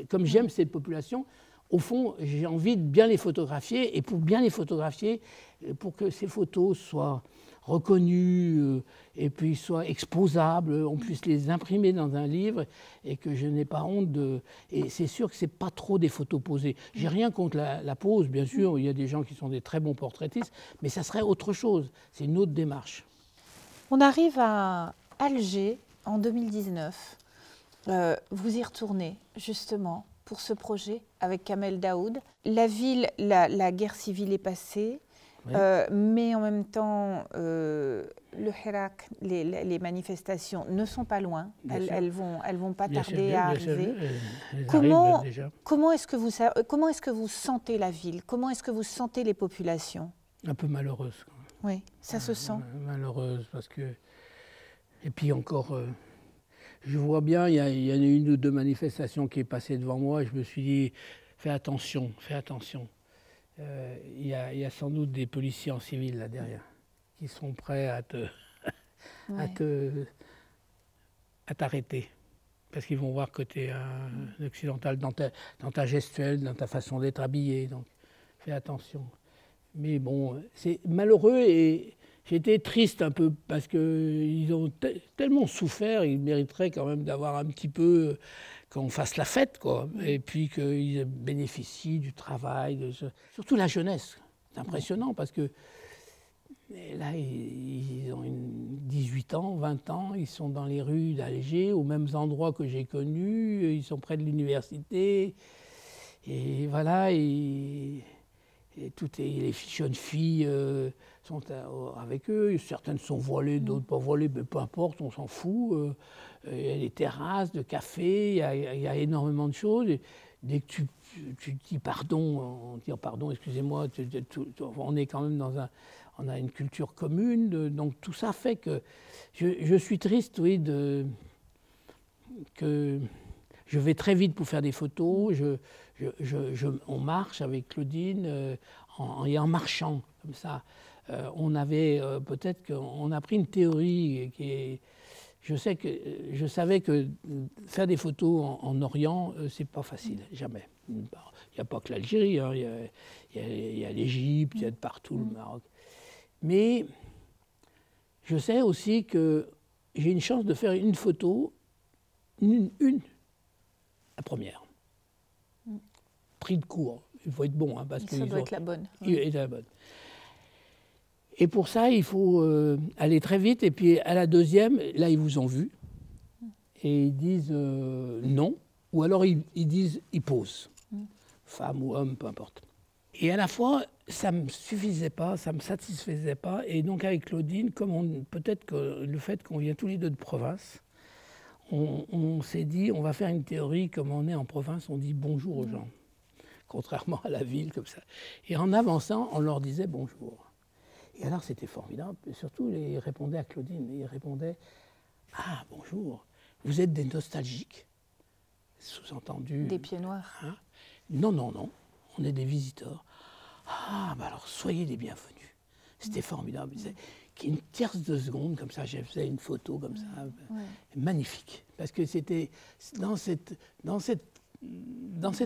comme j'aime cette population, au fond, j'ai envie de bien les photographier. Et pour bien les photographier, pour que ces photos soient reconnues et puis soient exposables, on puisse les imprimer dans un livre et que je n'ai pas honte de... Et c'est sûr que ce n'est pas trop des photos posées. J'ai rien contre la pose, bien sûr, il y a des gens qui sont des très bons portraitistes, mais ça serait autre chose, c'est une autre démarche. On arrive à Alger en 2019. Vous y retournez, justement, pour ce projet avec Kamel Daoud. La ville, la guerre civile est passée. Oui. Mais en même temps, le Hirak, les manifestations ne sont pas loin. Elles vont pas tarder à arriver. Comment est-ce que vous sentez la ville? Comment est-ce que vous sentez les populations? Un peu malheureuse. Oui, ça se sent. Malheureuse parce que... Et puis encore, je vois bien, il y a une ou deux manifestations qui est passée devant moi et je me suis dit, fais attention, fais attention. Il y a sans doute des policiers en civil là derrière qui sont prêts à t'arrêter parce qu'ils vont voir que tu es un occidental dans ta gestuelle, dans ta façon d'être habillé. Donc fais attention. Mais bon, c'est malheureux et j'ai été triste un peu parce qu'ils ont tellement souffert, ils mériteraient quand même d'avoir un petit peu... qu'on fasse la fête, quoi, et puis qu'ils bénéficient du travail, surtout la jeunesse. C'est impressionnant parce que là, ils ont 18 ans, 20 ans, ils sont dans les rues d'Alger, aux mêmes endroits que j'ai connus, ils sont près de l'université, et voilà, et les jeunes filles sont avec eux, certaines sont voilées, d'autres pas voilées, mais peu importe, on s'en fout. Il y a des terrasses de café, il y a énormément de choses. Et dès que tu dis pardon, on dit pardon, excusez-moi, on est quand même on a une culture commune, donc tout ça fait que je suis triste, oui, que je vais très vite pour faire des photos, on marche avec Claudine, en marchant comme ça. On avait peut-être qu'on a pris une théorie qui est... Je savais que faire des photos en Orient, c'est pas facile, jamais. Il n'y a pas que l'Algérie, hein, il y a l'Égypte, il y a de partout le Maroc. Mais je sais aussi que j'ai une chance de faire une photo, la première. Prix de court, il faut être bon. Hein, parce ça doit être la bonne. Oui. La bonne. Et pour ça, il faut aller très vite. Et puis à la deuxième, là, ils vous ont vu. Et ils disent non. Ou alors ils posent. Femme ou homme, peu importe. Et à la fois, ça ne me suffisait pas, ça ne me satisfaisait pas. Et donc avec Claudine, peut-être que le fait qu'on vient tous les deux de province, on s'est dit, on va faire une théorie, comme on est en province, on dit bonjour aux gens. Contrairement à la ville, comme ça. Et en avançant, on leur disait bonjour. Et alors, c'était formidable. Et surtout, ils répondaient à Claudine. Ils répondaient « Ah, bonjour, vous êtes des nostalgiques ?» Sous-entendu... Des pieds noirs. Hein? Non, on est des visiteurs. « Ah, bah alors, soyez les bienvenus. » C'était formidable. Une tierce de seconde, comme ça, j'ai fait une photo comme ça. Magnifique. Parce que c'était dans cette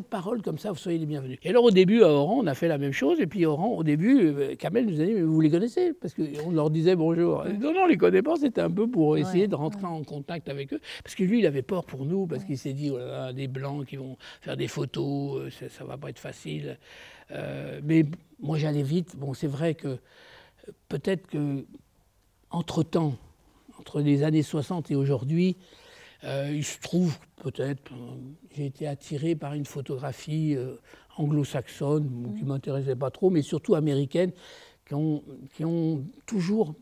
parole comme ça, vous soyez les bienvenus. Et alors au début, à Oran, on a fait la même chose. Et puis Oran, au début, Kamel nous a dit, mais vous les connaissez? Parce qu'on leur disait bonjour. Non, on ne les connaît pas. C'était un peu pour essayer de rentrer en contact avec eux. Parce que lui, il avait peur pour nous, parce qu'il s'est dit, oh là là, des Blancs qui vont faire des photos, ça ne va pas être facile. Mais moi, j'allais vite. Bon, c'est vrai que peut-être que entre les années 60 et aujourd'hui, Il se trouve, peut-être, j'ai été attiré par une photographie anglo-saxonne, qui ne m'intéressait pas trop, mais surtout américaine, qui ont toujours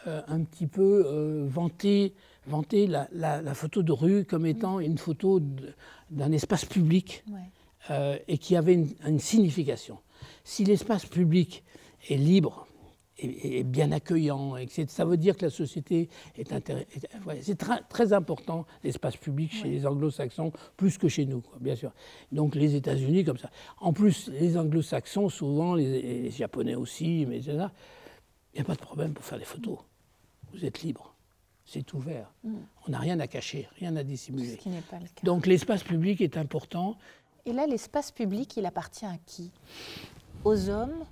un petit peu vanté la photo de rue comme étant une photo d'un espace public et qui avait une signification. Si l'espace public est libre et bien accueillant, ça veut dire que la société est c'est très important, l'espace public chez les anglo-saxons, plus que chez nous, quoi, bien sûr. Donc les États-Unis, comme ça. En plus, les anglo-saxons, souvent, les Japonais aussi, mais il n'y a pas de problème pour faire des photos. Vous êtes libre, c'est ouvert. On n'a rien à cacher, rien à dissimuler. Ce qui n'est pas le cas. Donc l'espace public est important. Et là, l'espace public, il appartient à qui? Aux hommes?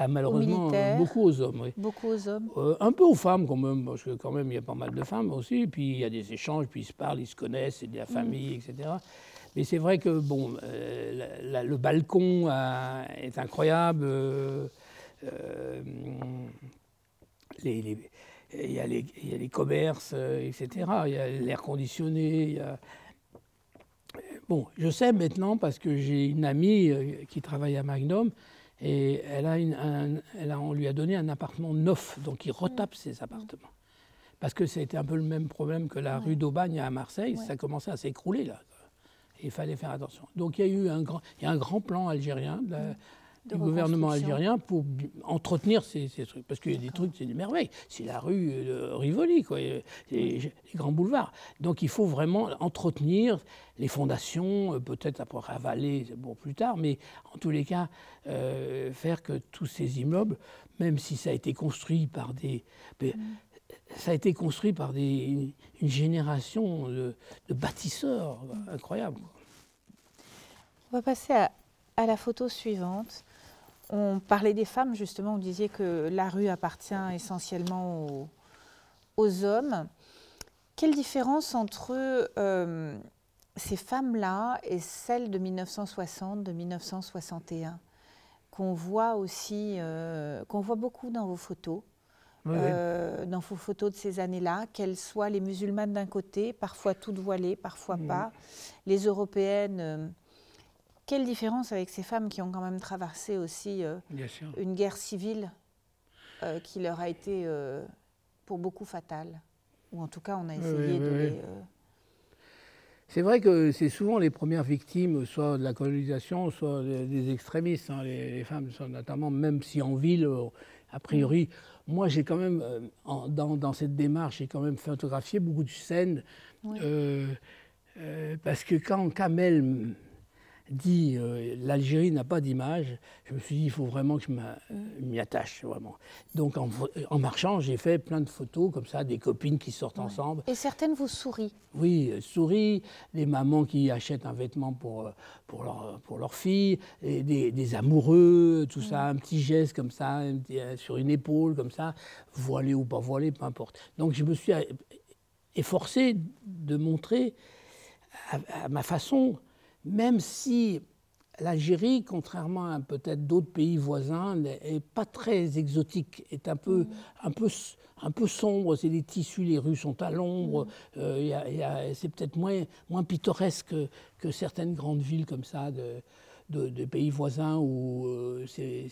Malheureusement, beaucoup aux hommes, oui. Beaucoup aux hommes. Un peu aux femmes quand même, parce que quand même il y a pas mal de femmes aussi, et puis il y a des échanges, puis ils se parlent, ils se connaissent, c'est de la famille, etc. Mais c'est vrai que bon, le balcon est incroyable, il y a les commerces, etc. Il y a l'air conditionné, Bon, je sais maintenant parce que j'ai une amie qui travaille à Magnum, et on lui a donné un appartement neuf, donc il retape ses appartements. Parce que ça a été un peu le même problème que la rue d'Aubagne à Marseille, ça commençait à s'écrouler là. Il fallait faire attention. Donc il y a un grand plan algérien du gouvernement algérien pour entretenir ces trucs. Parce qu'il y a des trucs, c'est des merveilles. C'est la rue Rivoli, quoi, les grands boulevards. Donc il faut vraiment entretenir les fondations, peut-être après ravaler pour plus tard, mais en tous les cas, faire que tous ces immeubles, même si ça a été construit par une génération de bâtisseurs incroyables. On va passer à la photo suivante. On parlait des femmes, justement, on disait que la rue appartient essentiellement aux hommes. Quelle différence entre ces femmes-là et celles de 1960, de 1961, qu'on voit aussi, qu'on voit beaucoup dans vos photos, dans vos photos de ces années-là, qu'elles soient les musulmanes d'un côté, parfois toutes voilées, parfois pas, les européennes... Quelle différence avec ces femmes qui ont quand même traversé aussi une guerre civile qui leur a été pour beaucoup fatale, ou en tout cas on a essayé de les... C'est vrai que c'est souvent les premières victimes, soit de la colonisation, soit des extrémistes, hein, les femmes, notamment, même si en ville, a priori. Moi, j'ai quand même, dans cette démarche, j'ai quand même photographié beaucoup de scènes, parce que quand Kamel dit l'Algérie n'a pas d'image, je me suis dit il faut vraiment que je m'y attache vraiment. Donc en marchant, j'ai fait plein de photos comme ça, des copines qui sortent ensemble. Et certaines vous sourient. Oui, sourient, des mamans qui achètent un vêtement pour leur fille, et des amoureux, tout ça, un petit geste comme ça, sur une épaule comme ça, voilé ou pas voilé, peu importe. Donc je me suis efforcé de montrer à ma façon, même si l'Algérie, contrairement à peut-être d'autres pays voisins, n'est pas très exotique, est un peu sombre, c'est des tissus, les rues sont à l'ombre, c'est peut-être moins pittoresque que certaines grandes villes comme ça de pays voisins où c'est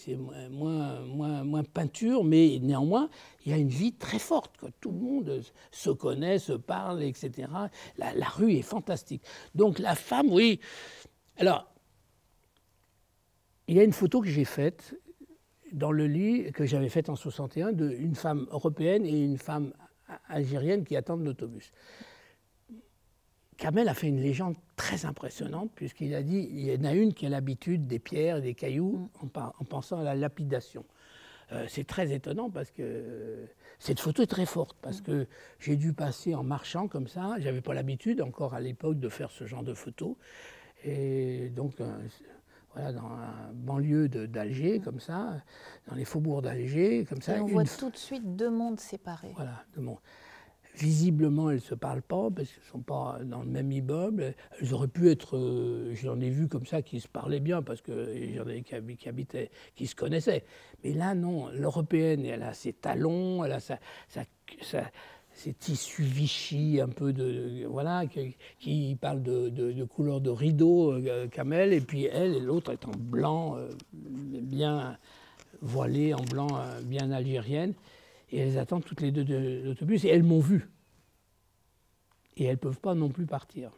moins peinture, mais néanmoins, il y a une vie très forte, quoi. Tout le monde se connaît, se parle, etc. La rue est fantastique. Donc la femme, oui. Alors, il y a une photo que j'ai faite dans le lit, que j'avais faite en 61, d'une femme européenne et une femme algérienne qui attendent l'autobus. Kamel a fait une légende très impressionnante, puisqu'il a dit il y en a une qui a l'habitude des pierres et des cailloux en pensant à la lapidation. C'est très étonnant parce que cette photo est très forte, parce que j'ai dû passer en marchant comme ça, j'avais pas l'habitude encore à l'époque de faire ce genre de photos, et donc voilà, dans la banlieue d'Alger, comme ça, dans les faubourgs d'Alger, comme ça. Et on voit tout de suite deux mondes séparés. Voilà, deux mondes. Visiblement, elles ne se parlent pas parce qu'elles ne sont pas dans le même immeuble. Elles auraient pu être, j'en ai vu comme ça qui se parlaient bien parce que j'en ai qui habitaient, qui se connaissaient. Mais là, non, l'européenne, elle a ses talons, elle a ces tissus Vichy, un peu voilà, qui parlent de couleur de rideau, Kamel, et puis elle et l'autre est en blanc, bien voilée, en blanc, bien algérienne. Et elles attendent toutes les deux de l'autobus, et elles m'ont vu. Et elles ne peuvent pas non plus partir.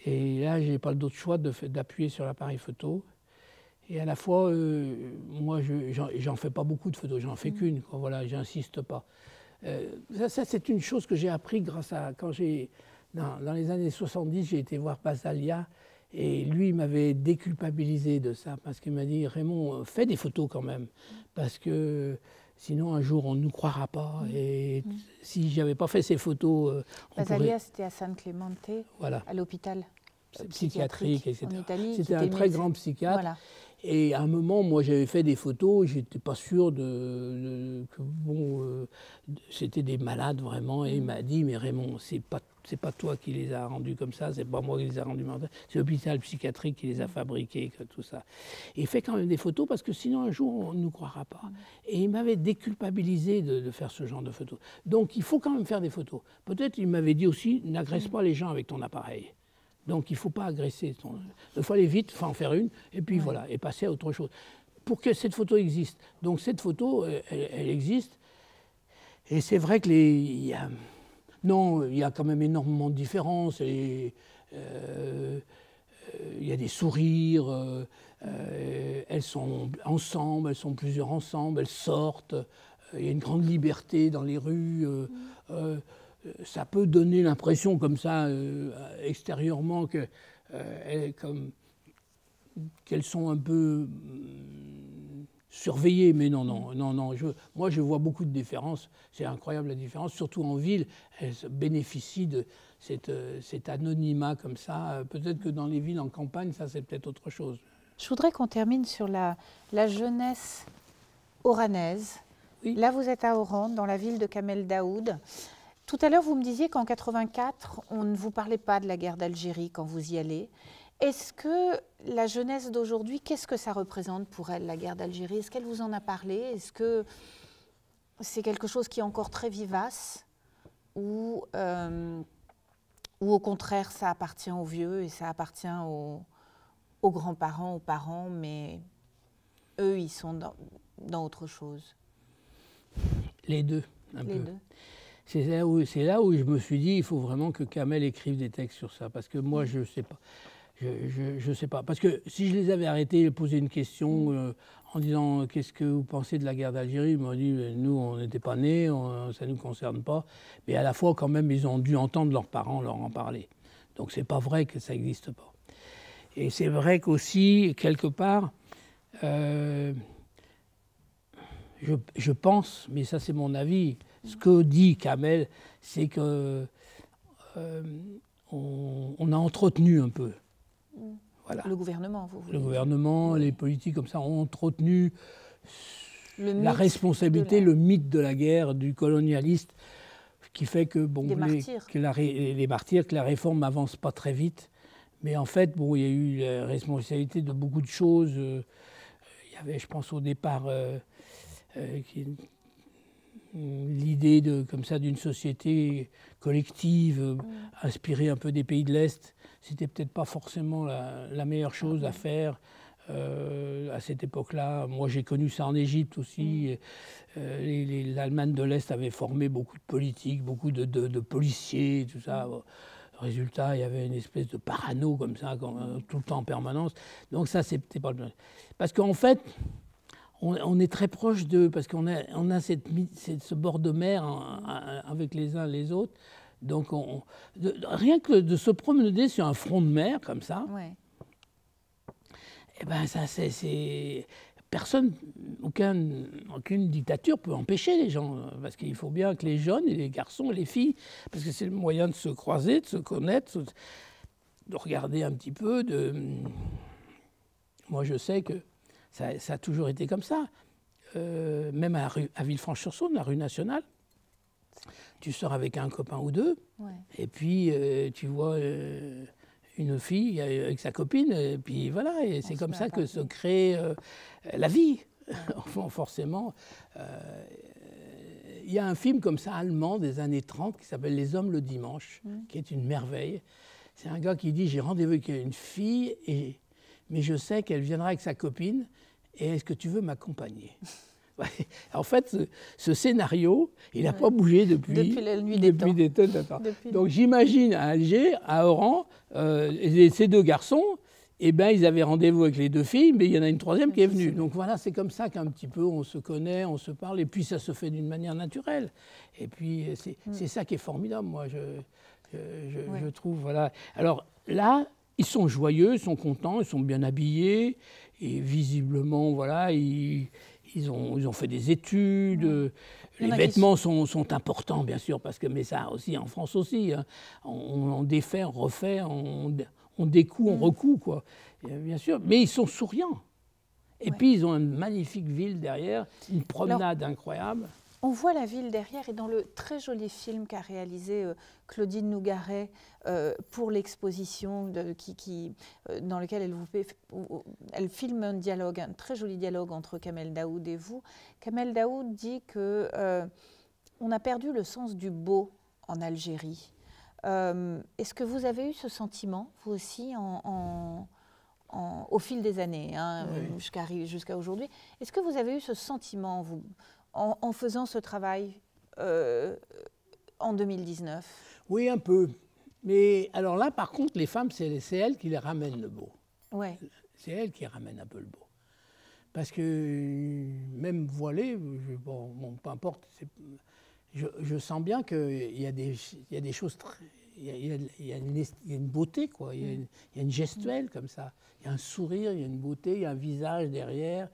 Et là, je n'ai pas d'autre choix d'appuyer sur l'appareil photo. Et à la fois, moi, j'en fais pas beaucoup de photos, j'en fais qu'une, voilà, j'insiste pas. Ça c'est une chose que j'ai appris grâce à... Quand dans les années 70, j'ai été voir Basalia, et lui, il m'avait déculpabilisé de ça, parce qu'il m'a dit, Raymond, fais des photos quand même, parce que sinon, un jour, on ne nous croira pas. Et si je n'avais pas fait ces photos... Basalia, c'était à San Clemente, voilà, à l'ôpital psychiatrique, etc. En Italie. C'était un très grand psychiatre. Voilà. Et à un moment, moi, j'avais fait des photos, je n'étais pas sûr que c'était des malades vraiment. Et il m'a dit, mais Raymond, c'est pas toi qui les as rendus comme ça, c'est pas moi qui les ai rendus malades, c'est l'hôpital psychiatrique qui les a fabriqués, tout ça. Et il fait quand même des photos parce que sinon un jour on ne nous croira pas. Et il m'avait déculpabilisé de faire ce genre de photos. Donc il faut quand même faire des photos. Peut-être il m'avait dit aussi, n'agresse pas les gens avec ton appareil. Donc il ne faut pas agresser. Il faut aller vite, il faut en faire une, et puis voilà, et passer à autre chose. Pour que cette photo existe. Donc cette photo, elle existe. Et c'est vrai que il y a quand même énormément de différences. Il y a des sourires, elles sont ensemble, elles sont plusieurs ensemble, elles sortent. Il y a une grande liberté dans les rues. Ça peut donner l'impression comme ça, extérieurement, qu'elles sont un peu surveillées. Mais non. Moi, je vois beaucoup de différences. C'est incroyable la différence. Surtout en ville, elles bénéficient de cet anonymat comme ça. Peut-être que dans les villes, en campagne, ça, c'est peut-être autre chose. Je voudrais qu'on termine sur la jeunesse oranaise. Oui. Là, vous êtes à Oran, dans la ville de Kamel Daoud. Tout à l'heure, vous me disiez qu'en 1984, on ne vous parlait pas de la guerre d'Algérie quand vous y allez. Est-ce que la jeunesse d'aujourd'hui, qu'est-ce que ça représente pour elle, la guerre d'Algérie? Est-ce qu'elle vous en a parlé? Est-ce que c'est quelque chose qui est encore très vivace ou au contraire, ça appartient aux vieux et ça appartient aux grands-parents, aux parents, mais eux, ils sont dans autre chose? Les deux, un peu. C'est là où je me suis dit, il faut vraiment que Kamel écrive des textes sur ça, parce que moi, je ne sais pas. Je sais pas. Parce que si je les avais arrêtés et posé une question en disant « Qu'est-ce que vous pensez de la guerre d'Algérie ?» Ils m'ont dit « Nous, on n'était pas nés, ça ne nous concerne pas. » Mais à la fois, quand même, ils ont dû entendre leurs parents leur en parler. Donc, ce n'est pas vrai que ça n'existe pas. Et c'est vrai qu'aussi, quelque part, je pense, mais ça c'est mon avis, ce que dit Kamel, c'est qu'on a entretenu un peu. Voilà. Le gouvernement, vous voulez Le gouvernement, oui. Les politiques comme ça ont entretenu la responsabilité, le mythe de la guerre, du colonialiste, qui fait que, les martyrs, que la réforme n'avance pas très vite. Mais en fait, il y a eu la responsabilité de beaucoup de choses. Il y avait, je pense, au départ, l'idée d'une société collective, inspirée un peu des pays de l'Est. C'était peut-être pas forcément la meilleure chose à faire à cette époque-là. Moi, j'ai connu ça en Égypte aussi. L'Allemagne de l'Est avait formé beaucoup de politiques, beaucoup de policiers, tout ça. Résultat, il y avait une espèce de parano comme ça, tout le temps en permanence. Donc ça, c'était pas le bien. Parce qu'en fait, on est très proche d'eux, parce qu'on a ce bord de mer avec les uns les autres. Donc rien que de se promener sur un front de mer comme ça, ouais. Eh ben ça c'est personne, aucune dictature peut empêcher les gens, parce qu'il faut bien que les jeunes et les garçons et les filles, parce que c'est le moyen de se croiser, de se connaître, de regarder un petit peu. Moi je sais que ça a toujours été comme ça, même à Villefranche-sur-Saône, la rue nationale. Tu sors avec un copain ou deux, ouais. Et puis tu vois une fille avec sa copine, et puis voilà, et c'est comme ça que se crée la vie. Ouais. Forcément, il y a un film comme ça, allemand, des années 30, qui s'appelle Les Hommes le dimanche, qui est une merveille. C'est un gars qui dit, j'ai rendez-vous avec une fille, mais je sais qu'elle viendra avec sa copine, et est-ce que tu veux m'accompagner? En fait, ce scénario, il n'a pas bougé depuis la nuit des temps. Donc j'imagine à Alger, à Oran, ces deux garçons, eh ben, ils avaient rendez-vous avec les deux filles, mais il y en a une troisième qui est venue. Donc voilà, c'est comme ça qu'un petit peu on se connaît, on se parle, et puis ça se fait d'une manière naturelle. Et puis c'est ça qui est formidable, moi, je trouve. Voilà. Alors là, ils sont joyeux, ils sont contents, ils sont bien habillés, et visiblement, voilà, ils ont fait des études. Les vêtements sont importants, bien sûr, parce que, mais ça aussi, en France aussi, hein, on défait, on refait, on découd, on recoud, quoi. Bien sûr, mais ils sont souriants. Et puis, ils ont une magnifique ville derrière, une promenade incroyable. On voit la ville derrière, et dans le très joli film qu'a réalisé Claudine Nougaret pour l'exposition, dans lequel elle filme un dialogue, un très joli dialogue entre Kamel Daoud et vous. Kamel Daoud dit qu'on a perdu le sens du beau en Algérie. Est-ce que vous avez eu ce sentiment, vous aussi, au fil des années, hein, jusqu'à aujourd'hui? Est-ce que vous avez eu ce sentiment, vous, en faisant ce travail en 2019? Oui, un peu. Mais alors là, par contre, les femmes, c'est elles qui les ramènent le beau. Ouais. C'est elles qui ramènent un peu le beau. Parce que même voilée, bon, peu importe, je sens bien qu'il y a des choses très... Il y a une beauté, quoi. Il y a une gestuelle comme ça. Il y a un sourire, il y a une beauté, il y a un visage derrière.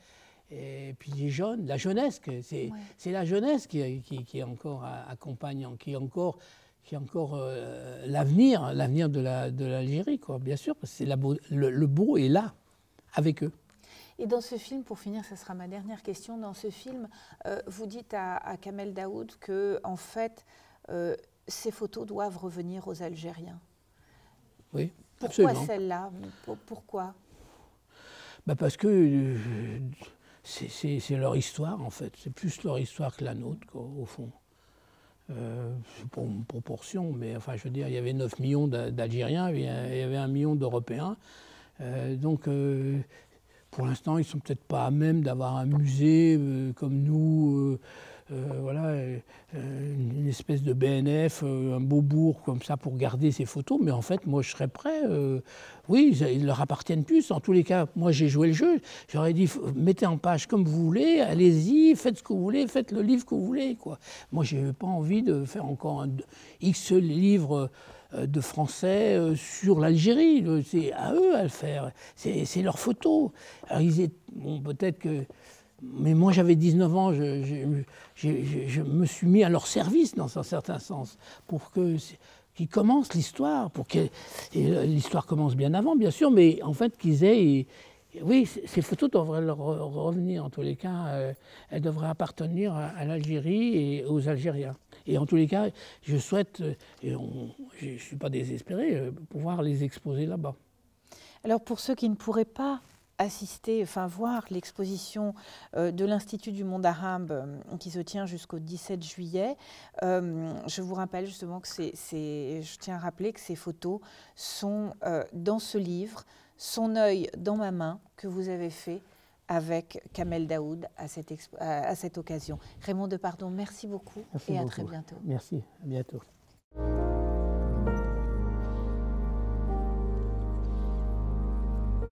Et puis les jeunes, la jeunesse, c'est la jeunesse qui est encore accompagnant, qui est encore l'avenir de l'Algérie, quoi. Bien sûr, parce que le beau est là, avec eux. Et dans ce film, pour finir, ce sera ma dernière question, dans ce film, vous dites à Kamel Daoud que, en fait, ces photos doivent revenir aux Algériens. Oui, pourquoi celle-là? Pourquoi? Parce que c'est leur histoire, en fait. C'est plus leur histoire que la nôtre, quoi, au fond. C'est pour une proportion, mais enfin, je veux dire, il y avait 9 millions d'Algériens, il y avait 1 million d'Européens. Donc, pour l'instant, ils ne sont peut-être pas à même d'avoir un musée comme nous, voilà, une espèce de BNF, un beau bourg comme ça pour garder ces photos. Mais en fait, moi, je serais prêt. Oui, ils leur appartiennent plus. En tous les cas, moi, j'ai joué le jeu. J'aurais dit, mettez en page comme vous voulez, allez-y, faites ce que vous voulez, faites le livre que vous voulez, quoi. Moi, je n'ai pas envie de faire encore X livres de français sur l'Algérie. C'est à eux à le faire. C'est leur photo. Alors, bon, peut-être que... Mais moi, j'avais 19 ans, je me suis mis à leur service, dans un certain sens, pour qu'ils commencent l'histoire, l'histoire commence bien avant, bien sûr, mais en fait, qu'ils aient... Oui, ces photos devraient leur revenir, en tous les cas, elles devraient appartenir à l'Algérie et aux Algériens. Et en tous les cas, je souhaite, et je ne suis pas désespéré, pouvoir les exposer là-bas. Alors, pour ceux qui ne pourraient pas voir l'exposition de l'Institut du Monde arabe qui se tient jusqu'au 17 juillet. Je vous rappelle justement que je tiens à rappeler que ces photos sont dans ce livre, Son œil dans ma main, que vous avez fait avec Kamel Daoud à cette occasion. Raymond Depardon, merci beaucoup. Merci et beaucoup. À très bientôt. Merci, à bientôt.